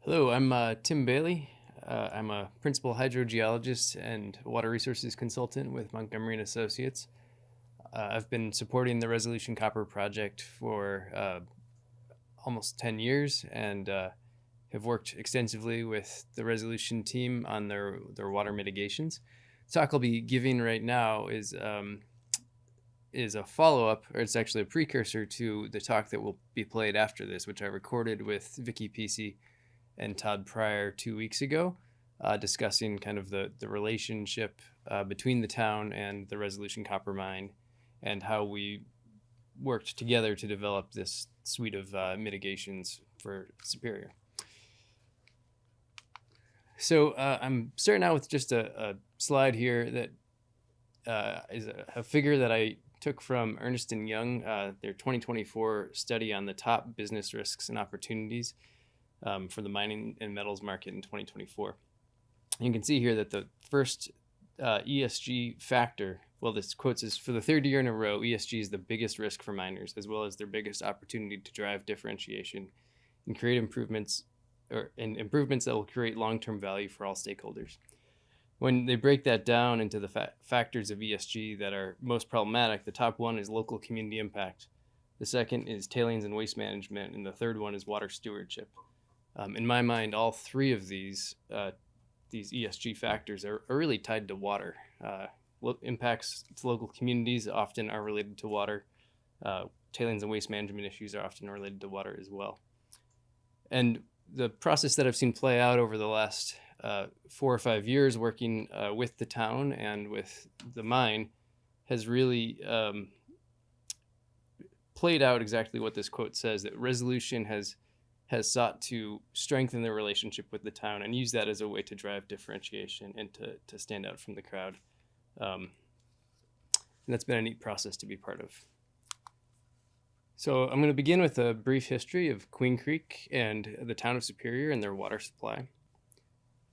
Hello, I'm Tim Bailey. I'm a principal hydrogeologist and water resources consultant with Montgomery and Associates. I've been supporting the Resolution Copper project for almost 10 years and have worked extensively with the Resolution team on their water mitigations. The talk I'll be giving right now is a follow-up, or it's actually a precursor to the talk that will be played after this, which I recorded with Vicky Pesey and Todd Pryor 2 weeks ago, discussing kind of the relationship between the town and the Resolution Copper Mine and how we worked together to develop this suite of mitigations for Superior. So I'm starting out with just a slide here that is a figure that I took from Ernst & Young, their 2024 study on the top business risks and opportunities for the mining and metals market in 2024. You can see here that the first ESG factor, well, this quote says, for the third year in a row, ESG is the biggest risk for miners, as well as their biggest opportunity to drive differentiation and create improvements that will create long-term value for all stakeholders. When they break that down into the factors of ESG that are most problematic, the top one is local community impact. The second is tailings and waste management, and the third one is water stewardship. In my mind, all three of these ESG factors are really tied to water. Impacts to local communities often are related to water. Tailings and waste management issues are often related to water as well. And the process that I've seen play out over the last 4 or 5 years working with the town and with the mine has really played out exactly what this quote says, that Resolution has sought to strengthen the relationship with the town and use that as a way to drive differentiation and to stand out from the crowd. And that's been a neat process to be part of. So I'm going to begin with a brief history of Queen Creek and the town of Superior and their water supply.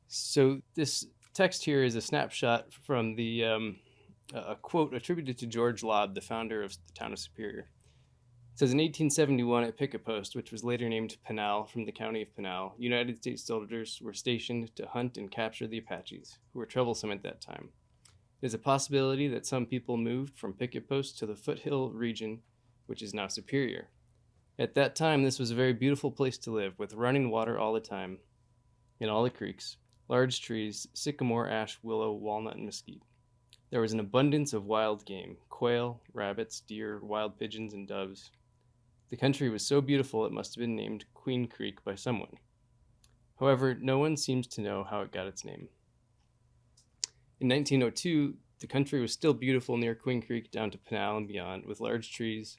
So this text here is a snapshot from a quote attributed to George Lobb, the founder of the town of Superior. It says, in 1871 at Picket Post, which was later named Pinal from the county of Pinal, United States soldiers were stationed to hunt and capture the Apaches, who were troublesome at that time. It is a possibility that some people moved from Picket Post to the foothill region, which is now Superior. At that time, this was a very beautiful place to live, with running water all the time, in all the creeks, large trees, sycamore, ash, willow, walnut, and mesquite. There was an abundance of wild game, quail, rabbits, deer, wild pigeons, and doves. The country was so beautiful it must have been named Queen Creek by someone. However, no one seems to know how it got its name. In 1902, the country was still beautiful near Queen Creek down to Pinal and beyond, with large trees,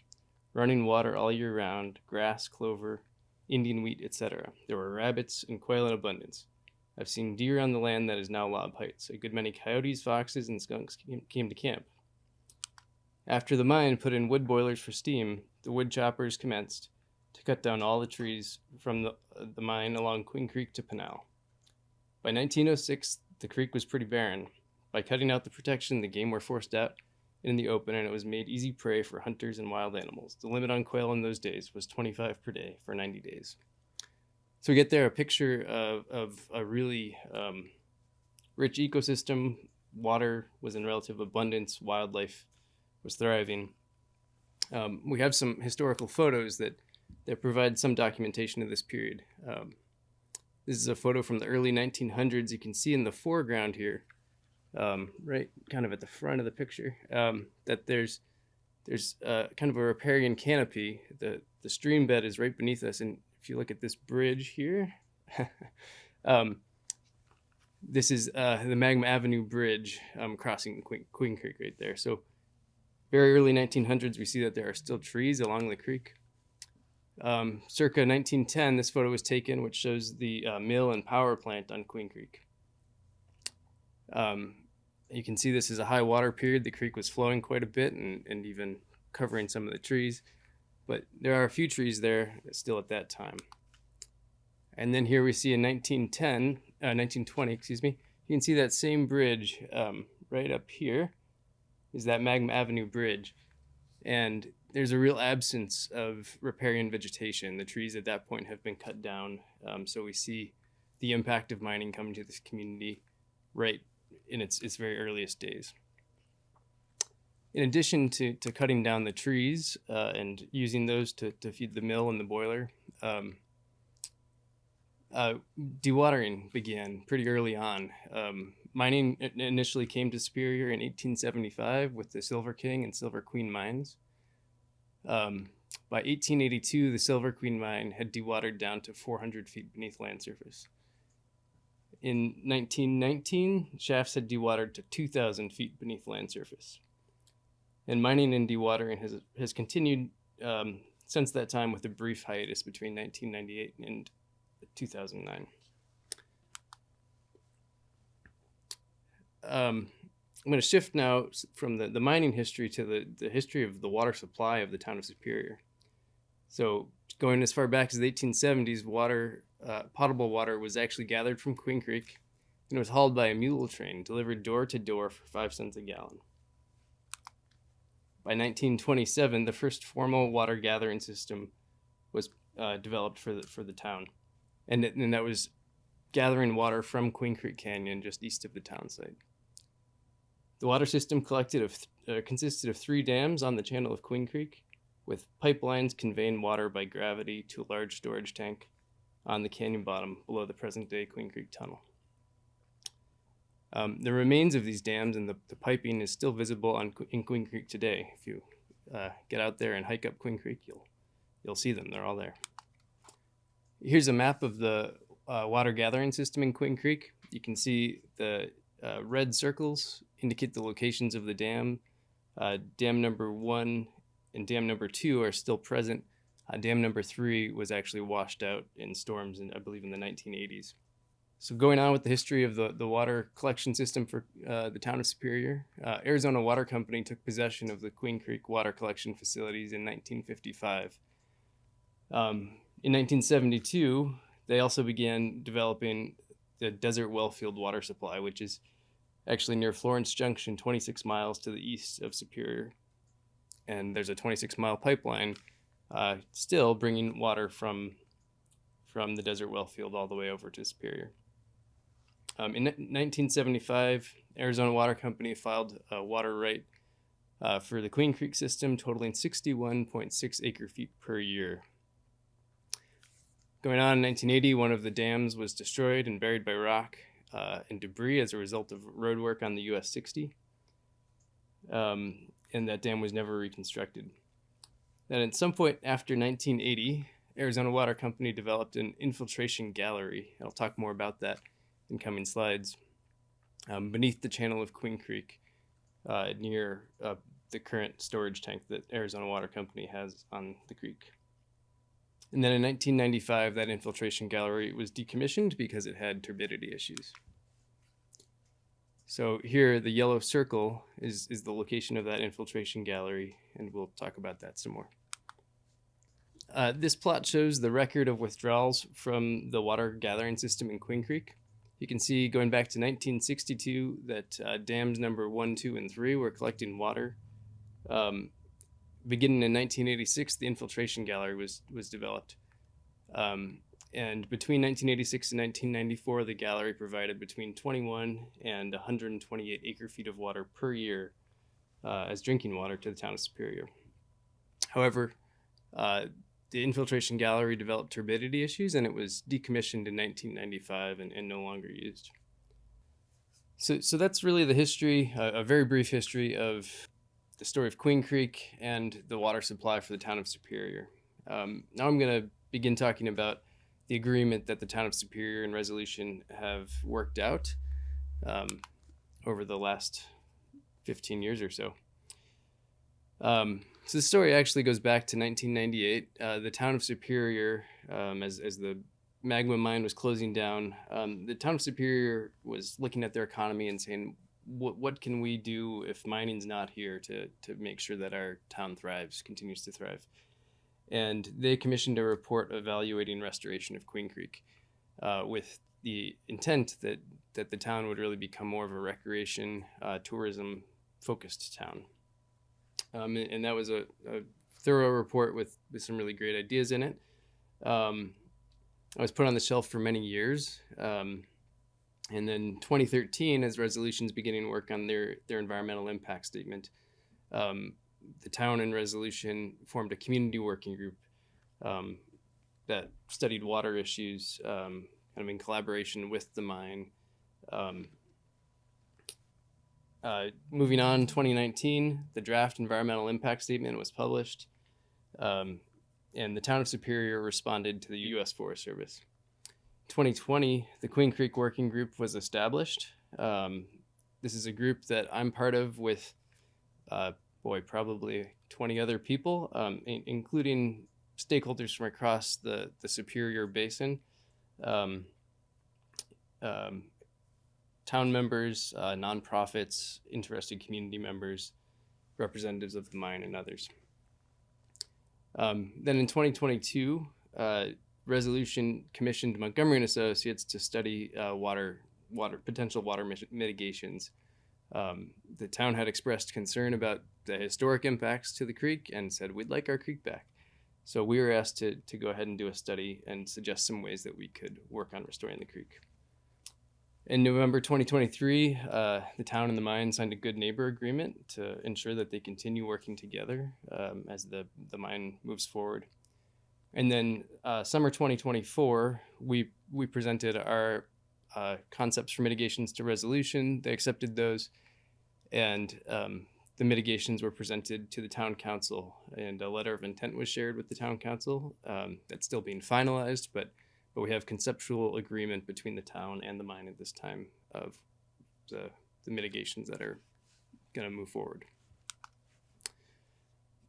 running water all year round, grass, clover, Indian wheat, etc. There were rabbits and quail in abundance. I've seen deer on the land that is now Lobb Heights. A good many coyotes, foxes, and skunks came to camp. After the mine put in wood boilers for steam, the wood choppers commenced to cut down all the trees from the mine along Queen Creek to Pinal. By 1906, the creek was pretty barren. By cutting out the protection, the game were forced out in the open, and it was made easy prey for hunters and wild animals. The limit on quail in those days was 25 per day for 90 days. So we get there a picture of a really rich ecosystem. Water was in relative abundance. Wildlife was thriving. We have some historical photos that provide some documentation of this period. This is a photo from the early 1900s. You can see in the foreground here, right kind of at the front of the picture, that there's kind of a riparian canopy. The stream bed is right beneath us, and if you look at this bridge here, this is the Magma Avenue Bridge crossing Queen Creek right there. So very early 1900s, we see that there are still trees along the creek. Circa 1910, this photo was taken, which shows the mill and power plant on Queen Creek. You can see this is a high water period. The creek was flowing quite a bit and even covering some of the trees, but there are a few trees there still at that time. And then here we see in 1920, you can see that same bridge right up here is that Magma Avenue Bridge. And there's a real absence of riparian vegetation. The trees at that point have been cut down. So we see the impact of mining coming to this community right in its very earliest days. In addition to cutting down the trees and using those to feed the mill and the boiler, dewatering began pretty early on. Mining initially came to Superior in 1875 with the Silver King and Silver Queen mines. By 1882, the Silver Queen mine had dewatered down to 400 feet beneath land surface. In 1919, shafts had dewatered to 2,000 feet beneath land surface. And mining and dewatering has continued since that time, with a brief hiatus between 1998 and 2009. I'm going to shift now from the mining history to the history of the water supply of the town of Superior. So going as far back as the 1870s, potable water was actually gathered from Queen Creek and was hauled by a mule train, delivered door to door for 5 cents a gallon. By 1927, the first formal water gathering system was developed for the town, and that was gathering water from Queen Creek Canyon just east of the town site. The water system consisted of 3 dams on the channel of Queen Creek, with pipelines conveying water by gravity to a large storage tank on the canyon bottom below the present-day Queen Creek Tunnel. The remains of these dams and the piping is still visible in Queen Creek today. If you get out there and hike up Queen Creek, you'll see them. They're all there. Here's a map of the water gathering system in Queen Creek. You can see the red circles indicate the locations of the dam. Dam number 1 and dam number 2 are still present. Dam number 3 was actually washed out in storms, I believe, in the 1980s. So going on with the history of the water collection system for the town of Superior, Arizona Water Company took possession of the Queen Creek water collection facilities in 1955. In 1972, they also began developing the Desert Wellfield water supply, which is actually near Florence Junction, 26 miles to the east of Superior. And there's a 26-mile pipeline still bringing water from the Desert Wellfield all the way over to Superior. In 1975, Arizona Water Company filed a water right for the Queen Creek system, totaling 61.6 acre-feet per year. Going on in 1980, one of the dams was destroyed and buried by rock and debris as a result of road work on the US 60, and that dam was never reconstructed. Then at some point after 1980, Arizona Water Company developed an infiltration gallery. I'll talk more about that in coming slides, beneath the channel of Queen Creek, near the current storage tank that Arizona Water Company has on the creek. And then in 1995, that infiltration gallery was decommissioned because it had turbidity issues. So here, the yellow circle is the location of that infiltration gallery, and we'll talk about that some more. This plot shows the record of withdrawals from the water gathering system in Queen Creek. You can see going back to 1962 that dams number 1, 2, and 3 were collecting water. Beginning in 1986, the infiltration gallery was developed. And between 1986 and 1994, the gallery provided between 21 and 128 acre-feet of water per year as drinking water to the town of Superior. However, the infiltration gallery developed turbidity issues, and it was decommissioned in 1995 and no longer used. So that's really the history, a very brief history of the story of Queen Creek and the water supply for the town of Superior. Now I'm going to begin talking about the agreement that the town of Superior and Resolution have worked out over the last 15 years or so. So the story actually goes back to 1998. The town of Superior, as the magma mine was closing down, the town of Superior was looking at their economy and saying, what can we do if mining's not here to make sure that our town continues to thrive? And they commissioned a report evaluating restoration of Queen Creek with the intent that the town would really become more of a recreation, tourism-focused town. And that was a thorough report with some really great ideas in it. was put on the shelf for many years. And then 2013, as Resolution's beginning work on their environmental impact statement, the town and Resolution formed a community working group that studied water issues kind of in collaboration with the mine. Moving on, 2019, the draft environmental impact statement was published, and the town of Superior responded to the U.S. Forest Service. 2020, the Queen Creek Working Group was established. This is a group that I'm part of with, probably 20 other people, including stakeholders from across the Superior Basin, town members, nonprofits, interested community members, representatives of the mine, and others. Then in 2022, Resolution commissioned Montgomery & Associates to study potential water mitigations. The town had expressed concern about the historic impacts to the creek and said, we'd like our creek back. So we were asked to go ahead and do a study and suggest some ways that we could work on restoring the creek. In November 2023, the town and the mine signed a good neighbor agreement to ensure that they continue working together as the mine moves forward. And then summer 2024, we presented our concepts for mitigations to Resolution. They accepted those, and the mitigations were presented to the town council, and a letter of intent was shared with the town council. That's still being finalized, but we have conceptual agreement between the town and the mine at this time of the mitigations that are going to move forward.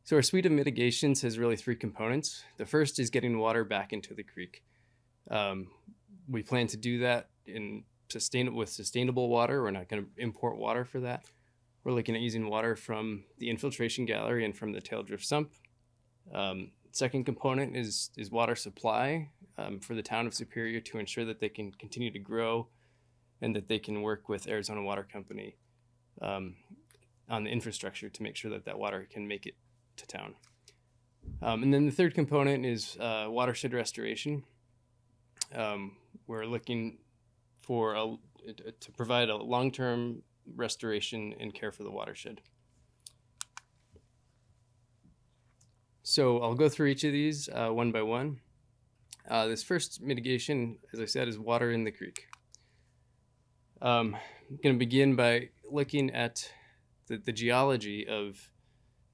So our suite of mitigations has really three components. The first is getting water back into the creek. We plan to do that with sustainable water. We're not going to import water for that. We're looking at using water from the infiltration gallery and from the tail drift sump. Second component is water supply for the town of Superior to ensure that they can continue to grow and that they can work with Arizona Water Company on the infrastructure to make sure that water can make it to town. And then the third component is watershed restoration. We're looking to provide a long-term restoration and care for the watershed. So I'll go through each of these one by one. This first mitigation, as I said, is water in the creek. I'm going to begin by looking at the geology of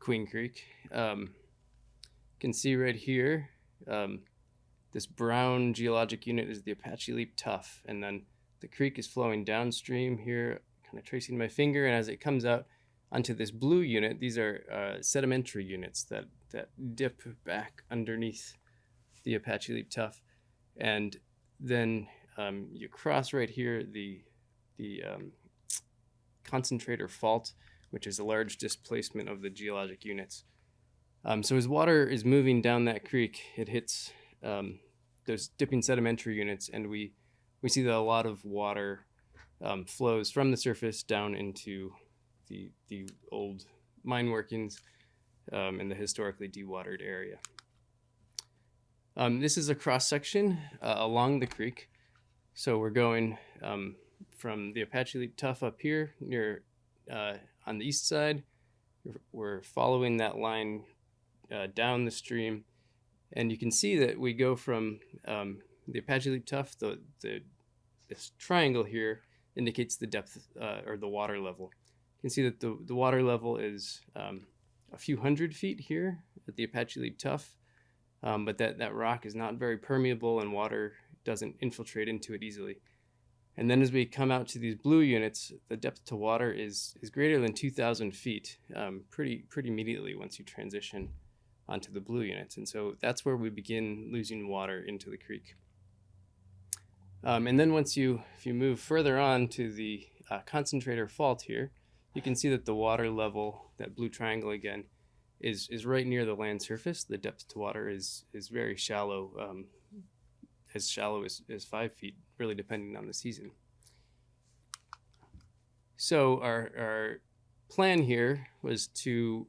Queen Creek. You can see right here, this brown geologic unit is the Apache Leap Tuff, and then the creek is flowing downstream here, kind of tracing my finger, and as it comes out onto this blue unit, these are sedimentary units that dip back underneath the Apache Leap Tuff, and then you cross right here the concentrator fault, which is a large displacement of the geologic units. So as water is moving down that creek, it hits those dipping sedimentary units, and we see that a lot of water flows from the surface down into the old mine workings in the historically dewatered area. This is a cross section along the creek. So we're going from the Apache Leap Tuff up here near on the east side. We're following that line down the stream, and you can see that we go from the Apache Leap Tuff. This triangle here indicates the depth or the water level. You can see that the water level is a few hundred feet here at the Apache Leap Tuff, but that rock is not very permeable and water doesn't infiltrate into it easily. And then as we come out to these blue units, the depth to water is greater than 2,000 feet pretty immediately once you transition onto the blue units. And so that's where we begin losing water into the creek. And then if you move further on to the concentrator fault here, you can see that the water level, that blue triangle again, is right near the land surface. The depth to water is very shallow, as 5 feet, really depending on the season. So our plan here was to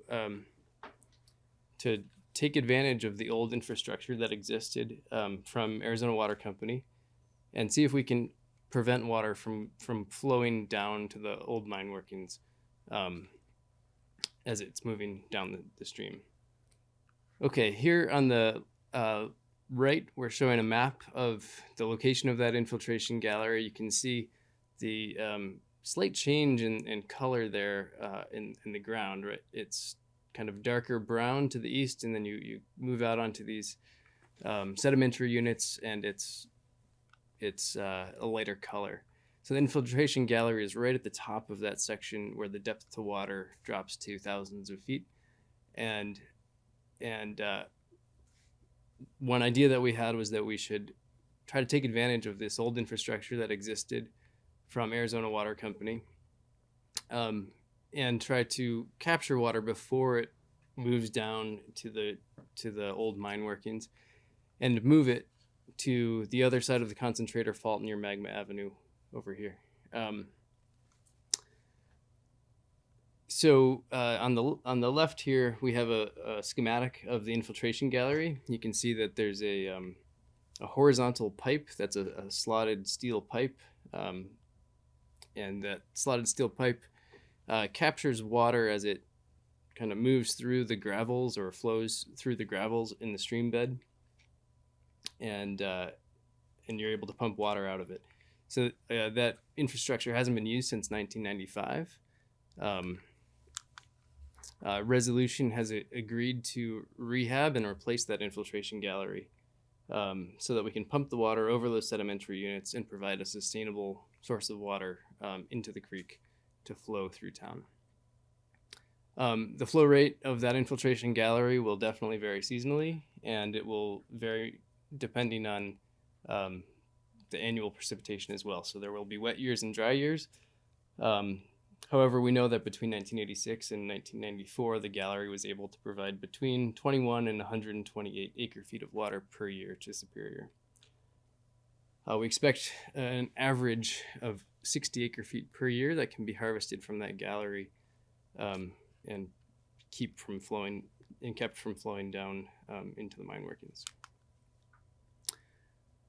take advantage of the old infrastructure that existed from Arizona Water Company and see if we can prevent water from flowing down to the old mine workings as it's moving down the stream. Okay, here on the right, we're showing a map of the location of that infiltration gallery. You can see the slight change in color there in the ground, right? It's kind of darker brown to the east, and then you move out onto these sedimentary units, and it's a lighter color. So the infiltration gallery is right at the top of that section where the depth to water drops to thousands of feet. And one idea that we had was that we should try to take advantage of this old infrastructure that existed from Arizona Water Company and try to capture water before it moves down to the old mine workings and move it to the other side of the concentrator fault near Magma Avenue over here. So on the left here, we have a schematic of the infiltration gallery. You can see that there's a horizontal pipe that's a slotted steel pipe, and that slotted steel pipe captures water as it kind of moves through the gravels or flows through the gravels in the stream bed, and you're able to pump water out of it. So that infrastructure hasn't been used since 1995. Resolution has agreed to rehab and replace that infiltration gallery so that we can pump the water over those sedimentary units and provide a sustainable source of water into the creek to flow through town. The flow rate of that infiltration gallery will definitely vary seasonally, and it will vary depending on the annual precipitation as well. So there will be wet years and dry years. However, we know that between 1986 and 1994, the gallery was able to provide between 21 and 128 acre-feet of water per year to Superior. We expect an average of 60 acre-feet per year that can be harvested from that gallery and kept from flowing down into the mine workings.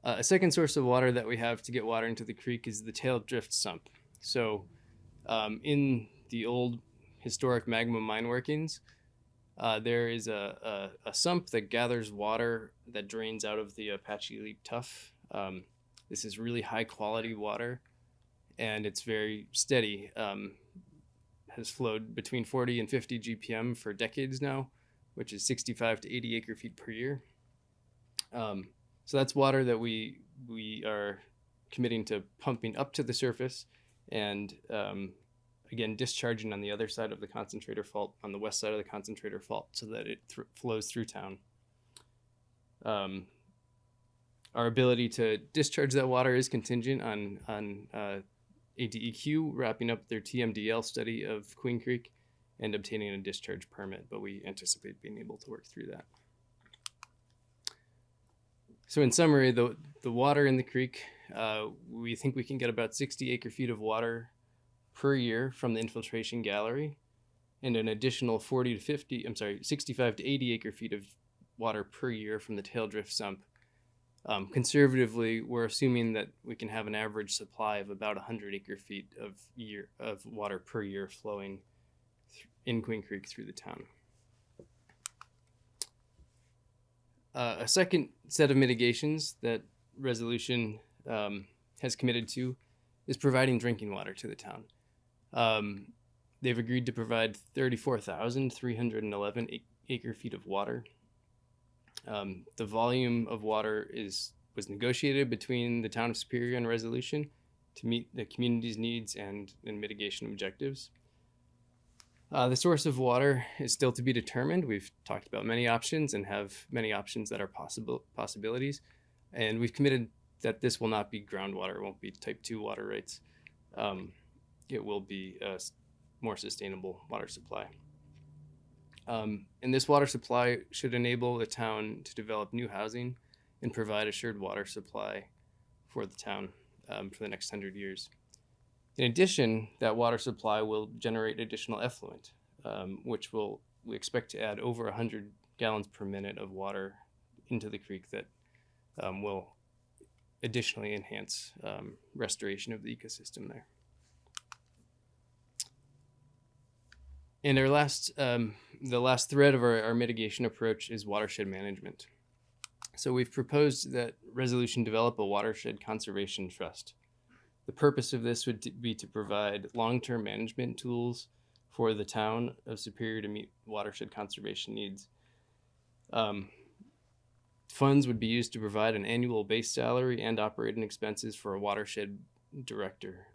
A second source of water that we have to get water into the creek is the tail drift sump. So in the old historic magma mine workings, there is a sump that gathers water that drains out of the Apache Leap Tuff. This is really high quality water, and it's very steady. Has flowed between 40 and 50 GPM for decades now, which is 65 to 80 acre feet per year. So that's water that we are committing to pumping up to the surface and again discharging on the other side of the concentrator fault, on the west side of the concentrator fault, so that it flows through town. Our ability to discharge that water is contingent on ADEQ wrapping up their TMDL study of Queen Creek and obtaining a discharge permit, but we anticipate being able to work through that. So in summary, the water in the creek, we think we can get about 60 acre feet of water per year from the infiltration gallery, and an additional 65 to 80 acre feet of water per year from the tail drift sump. Conservatively, we're assuming that we can have an average supply of about 100 acre feet of water per year flowing in Queen Creek through the town. A second set of mitigations that Resolution has committed to is providing drinking water to the town. They've agreed to provide 34,311 acre feet of water. The volume of water was negotiated between the town of Superior and Resolution to meet the community's needs and mitigation objectives. The source of water is still to be determined. We've talked about many options and have many options that are possibilities. And we've committed that this will not be groundwater. It won't be type 2 water rights. It will be a more sustainable water supply. And this water supply should enable the town to develop new housing and provide assured water supply for the town for the next 100 years. In addition, that water supply will generate additional effluent, which we expect to add over 100 gallons per minute of water into the creek that will additionally enhance restoration of the ecosystem there. And our the last thread of our mitigation approach is watershed management. So we've proposed that Resolution develop a watershed conservation trust. The purpose of this would be to provide long-term management tools for the town of Superior to meet watershed conservation needs. Funds would be used to provide an annual base salary and operating expenses for a watershed director.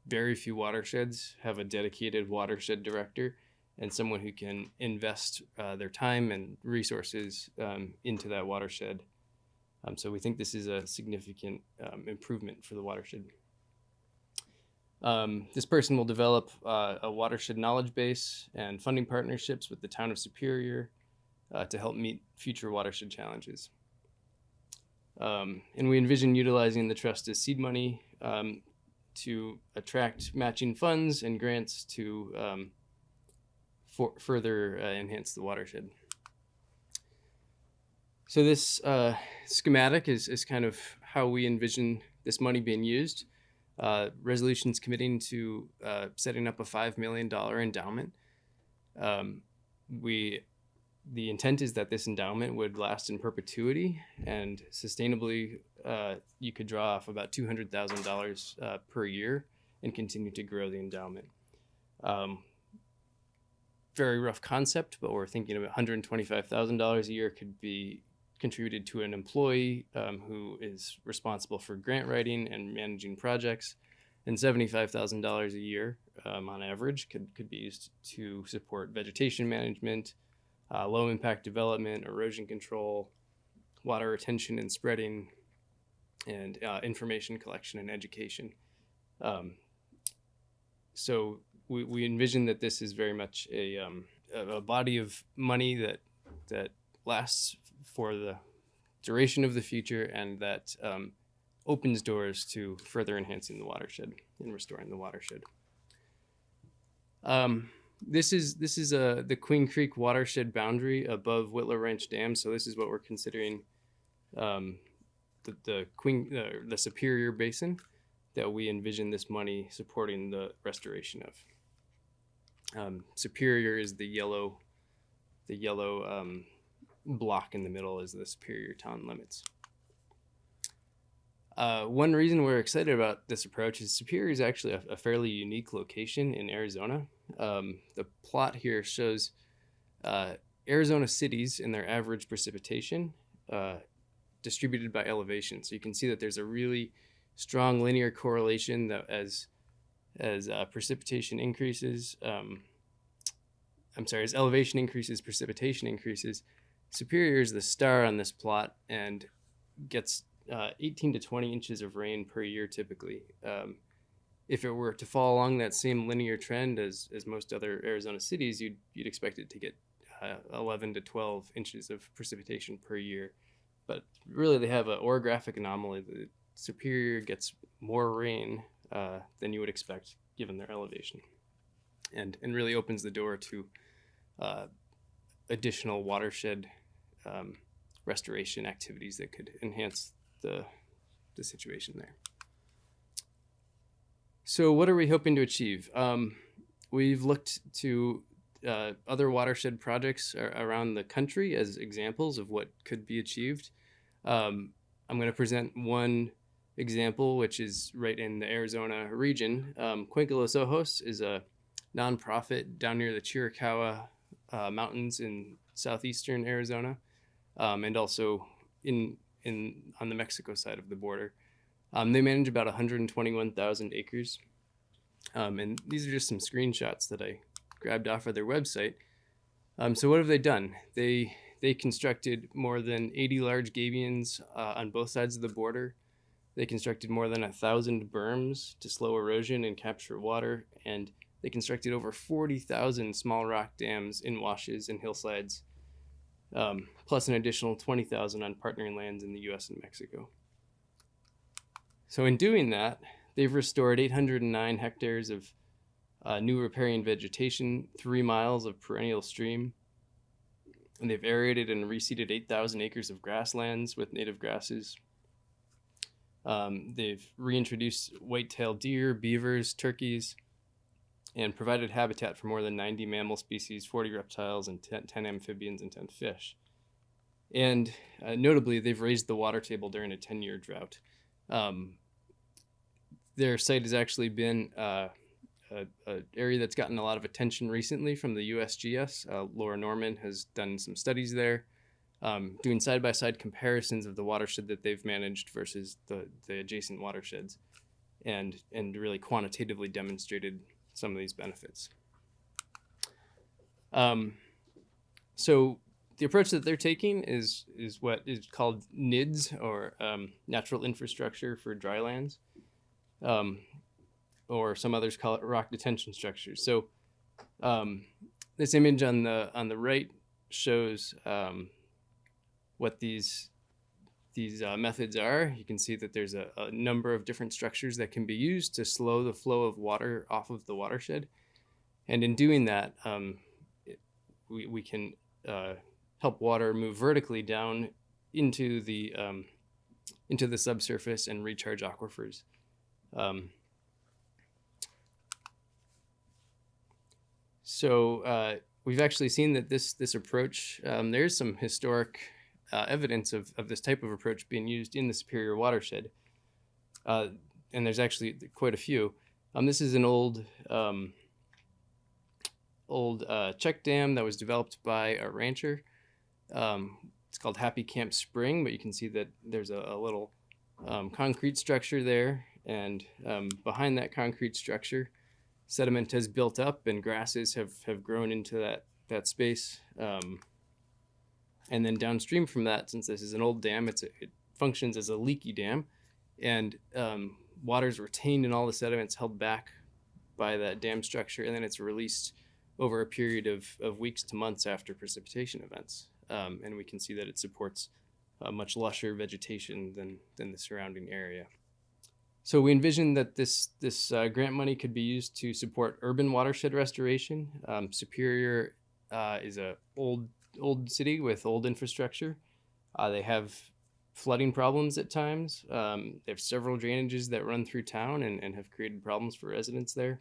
Very few watersheds have a dedicated watershed director and someone who can invest their time and resources into that watershed. So we think this is a significant improvement for the watershed. This person will develop a watershed knowledge base and funding partnerships with the town of Superior to help meet future watershed challenges. And we envision utilizing the trust as seed money to attract matching funds and grants to further enhance the watershed. So this schematic is kind of how we envision this money being used. Resolution's committing to setting up a $5 million endowment. The intent is that this endowment would last in perpetuity, and sustainably you could draw off about $200,000 per year and continue to grow the endowment. Very rough concept, but we're thinking about $125,000 a year could be contributed to an employee who is responsible for grant writing and managing projects, and $75,000 a year on average could be used to support vegetation management, low impact development, erosion control, water retention and spreading, and information collection and education. So we envision that this is very much a body of money that lasts for the duration of the future, and that opens doors to further enhancing the watershed and restoring the watershed. This is the Queen Creek watershed boundary above Whitler Ranch Dam. So this is what we're considering the Superior Basin that we envision this money supporting the restoration of. Superior is the yellow block in the middle is the Superior town limits. One reason we're excited about this approach is Superior is actually a fairly unique location in Arizona. The plot here shows Arizona cities and their average precipitation distributed by elevation. So you can see that there's a really strong linear correlation that as precipitation increases, as elevation increases, precipitation increases. Superior is the star on this plot and gets 18 to 20 inches of rain per year typically. If it were to fall along that same linear trend as most other Arizona cities, you'd expect it to get 11 to 12 inches of precipitation per year. But really they have an orographic anomaly that Superior gets more rain than you would expect given their elevation, and really opens the door to additional watershed restoration activities that could enhance the situation there. So what are we hoping to achieve? We've looked to other watershed projects around the country as examples of what could be achieved. I'm going to present one example, which is right in the Arizona region. Cuenca Los Ojos is a nonprofit down near the Chiricahua Mountains in southeastern Arizona, and also on the Mexico side of the border. They manage about 121,000 acres. And these are just some screenshots that I grabbed off of their website. So what have they done? They constructed more than 80 large gabions on both sides of the border. They constructed more than 1,000 berms to slow erosion and capture water. And they constructed over 40,000 small rock dams in washes and hillsides, plus an additional 20,000 on partnering lands in the US and Mexico. So in doing that, they've restored 809 hectares of new riparian vegetation, 3 miles of perennial stream, and they've aerated and reseeded 8,000 acres of grasslands with native grasses. They've reintroduced white-tailed deer, beavers, turkeys, and provided habitat for more than 90 mammal species, 40 reptiles, and 10 amphibians, and 10 fish. And notably, they've raised the water table during a 10-year drought. Their site has actually been an area that's gotten a lot of attention recently from the USGS. Laura Norman has done some studies there, doing side-by-side comparisons of the watershed that they've managed versus the adjacent watersheds, and really quantitatively demonstrated some of these benefits. So the approach that they're taking is what is called NIDS, or natural infrastructure for drylands, or some others call it rock detention structures. So this image on the right shows what these methods are. You can see that there's a number of different structures that can be used to slow the flow of water off of the watershed, and in doing that, we can help water move vertically down into the subsurface and recharge aquifers. So we've actually seen that this approach, there's some historic evidence of this type of approach being used in the Superior watershed, and there's actually quite a few. This is an old check dam that was developed by a rancher. It's called Happy Camp Spring, but you can see that there's a little concrete structure there, and behind that concrete structure, sediment has built up and grasses have grown into that space. And then downstream from that, since this is an old dam, it functions as a leaky dam, and water's retained in all the sediments held back by that dam structure, and then it's released over a period of weeks to months after precipitation events. And we can see that it supports much lusher vegetation than the surrounding area. So we envision that this grant money could be used to support urban watershed restoration. Superior is a old city with old infrastructure. They have flooding problems at times. They have several drainages that run through town and have created problems for residents there.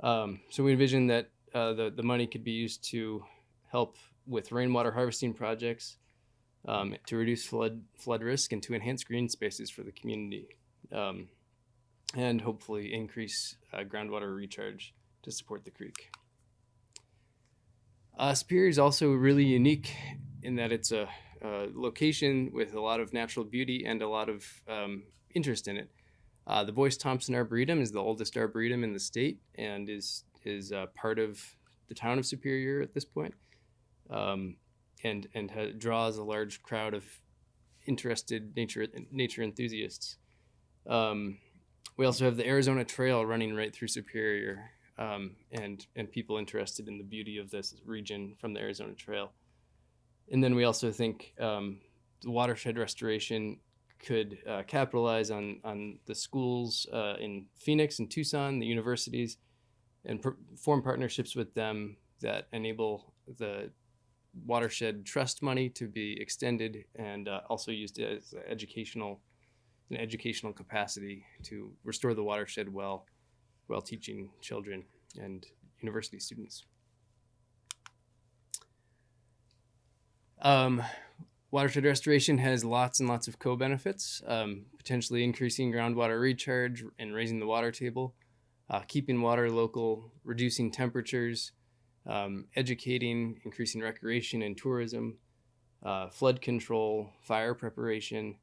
So we envision that the money could be used to help with rainwater harvesting projects, to reduce flood risk, and to enhance green spaces for the community, and hopefully increase groundwater recharge to support the creek. Superior is also really unique in that it's a location with a lot of natural beauty and a lot of interest in it. The Boyce-Thompson Arboretum is the oldest arboretum in the state and is part of the town of Superior at this point, and draws a large crowd of interested nature enthusiasts. We also have the Arizona Trail running right through Superior, and people interested in the beauty of this region from the Arizona Trail. And then we also think the watershed restoration could capitalize on the schools in Phoenix and Tucson, the universities, and form partnerships with them that enable the watershed trust money to be extended and also used as an educational capacity to restore the watershed while teaching children and university students. Watershed restoration has lots and lots of co-benefits, potentially increasing groundwater recharge and raising the water table, keeping water local, reducing temperatures, educating, increasing recreation and tourism, flood control, fire preparation,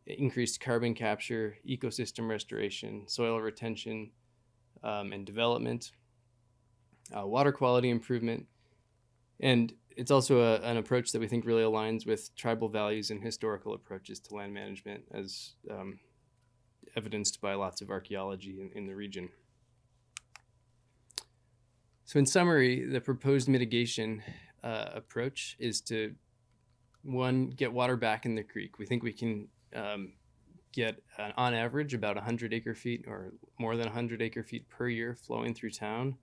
increased carbon capture, ecosystem restoration, soil retention and development, water quality improvement. And it's also an approach that we think really aligns with tribal values and historical approaches to land management, as evidenced by lots of archaeology in the region. So in summary, the proposed mitigation approach is to, one, get water back in the creek. We think we can get, on average, about 100 acre feet or more than 100 acre feet per year flowing through town.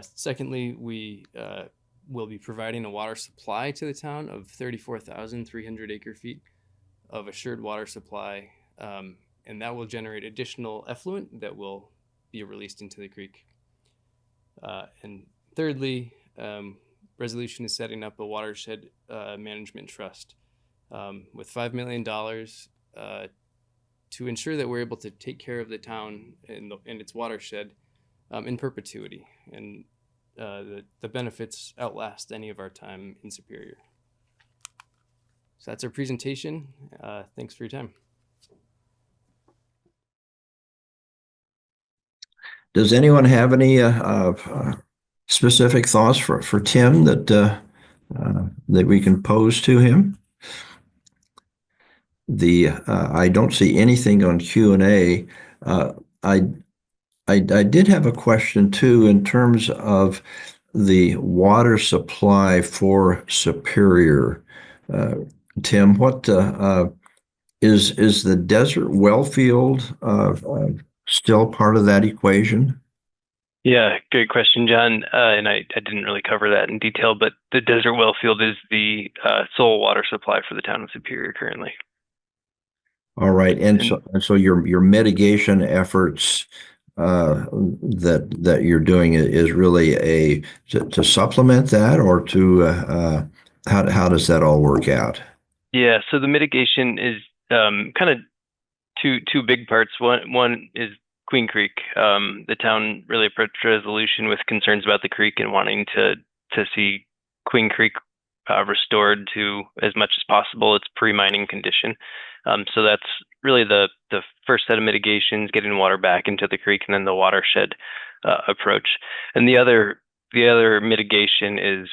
Secondly, we will be providing a water supply to the town of 34,300 acre feet of assured water supply, and that will generate additional effluent that will be released into the creek. And thirdly, resolution is setting up a watershed management trust with $5 million to ensure that we're able to take care of the town and its watershed in perpetuity. And the benefits outlast any of our time in Superior. So that's our presentation. Thanks for your time. Does anyone have any specific thoughts for Tim that we can pose to him? I don't see anything on Q&A. I did have a question too in terms of the water supply for Superior. Tim, what is the desert well field still part of that equation? Yeah, great question, John. And I didn't really cover that in detail, but the desert well field is the sole water supply for the town of Superior currently. All right, and so your mitigation efforts that you're doing is really to supplement that, or to how does that all work out? Yeah, so the mitigation is kind of two big parts. One is Queen Creek. The town really approached resolution with concerns about the creek and wanting to see Queen Creek restored to as much as possible its pre-mining condition. So that's really the first set of mitigations, getting water back into the creek, and then the watershed approach. And the other mitigation is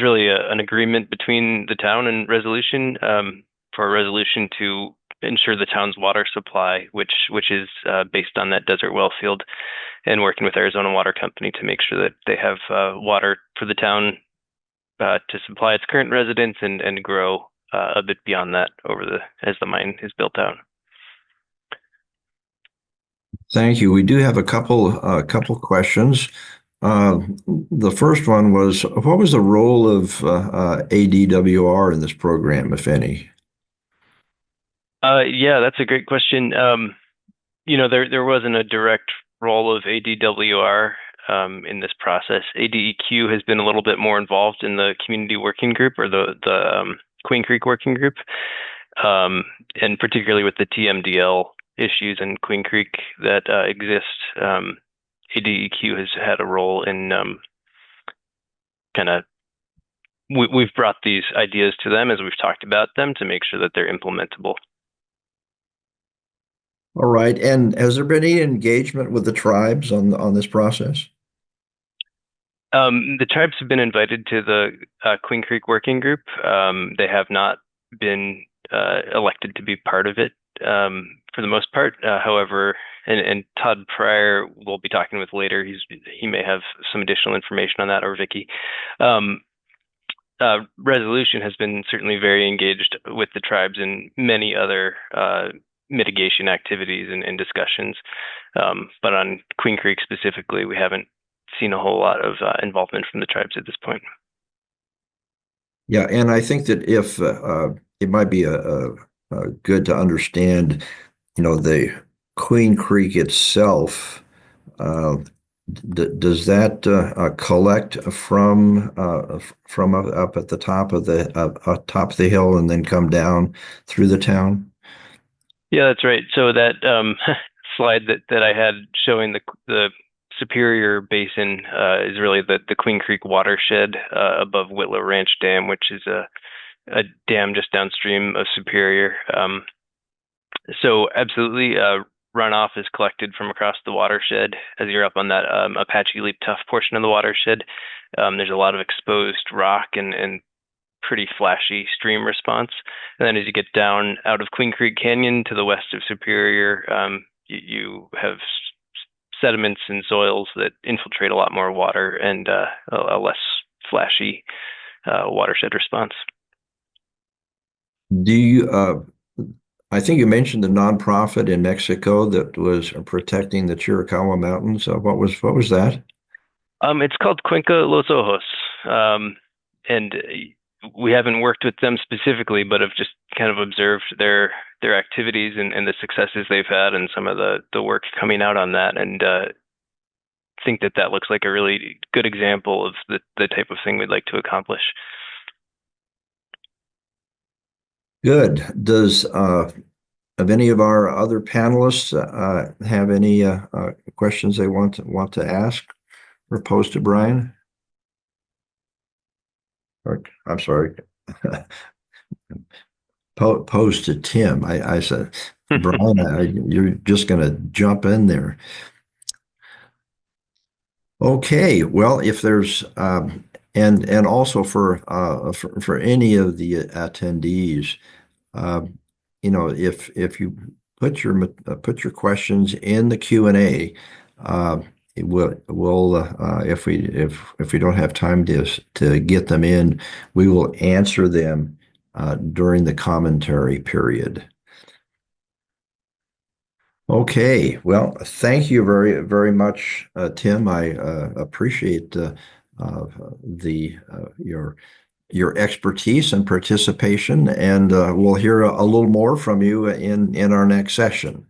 really an agreement between the town and resolution for a resolution to ensure the town's water supply, which is based on that desert well field, and working with Arizona Water Company to make sure that they have water for the town to supply its current residents and grow a bit beyond that as the mine is built out. Thank you. We do have a couple questions. The first one was, what was the role of ADWR in this program, if any? Yeah, that's a great question. There wasn't a direct role of ADWR in this process. ADEQ has been a little bit more involved in the community working group, or the Queen Creek working group, and particularly with the TMDL issues in Queen Creek that exist. ADEQ has had a role in we've brought these ideas to them as we've talked about them to make sure that they're implementable. All right. And has there been any engagement with the tribes on this process? The tribes have been invited to the Queen Creek Working Group. They have not been elected to be part of it for the most part. However, and Todd Pryor we'll be talking with later. He may have some additional information on that, or Vicky. Resolution has been certainly very engaged with the tribes in many other mitigation activities and discussions. But on Queen Creek specifically, we haven't seen a whole lot of involvement from the tribes at this point. Yeah, and I think that if it might be good to understand, the Queen Creek itself, does that collect from up at the top of the hill and then come down through the town? Yeah, that's right. So that slide that I had showing the Superior Basin is really the Queen Creek watershed above Whitlow Ranch Dam, which is a dam just downstream of Superior. So absolutely, runoff is collected from across the watershed as you're up on that Apache Leap Tuff portion of the watershed. There's a lot of exposed rock and pretty flashy stream response. And then as you get down out of Queen Creek Canyon to the west of Superior, you have sediments and soils that infiltrate a lot more water and a less flashy watershed response. I think you mentioned the nonprofit in Mexico that was protecting the Chiricahua Mountains. What was that? It's called Cuenca Los Ojos, and we haven't worked with them specifically, but have just kind of observed their activities and the successes they've had, and some of the work coming out on that, and think that looks like a really good example of the type of thing we'd like to accomplish. Good. Does of any of our other panelists have any questions they want to ask or pose to Brian? Or, I'm sorry, pose to Tim. I said, Brian, you're just going to jump in there. Okay. Well, if there's and also for any of the attendees. If you put your questions in the Q&A, we'll if we don't have time to get them in, we will answer them during the commentary period. Okay. Well, thank you very, very much, Tim. I appreciate your expertise and participation, and we'll hear a little more from you in our next session.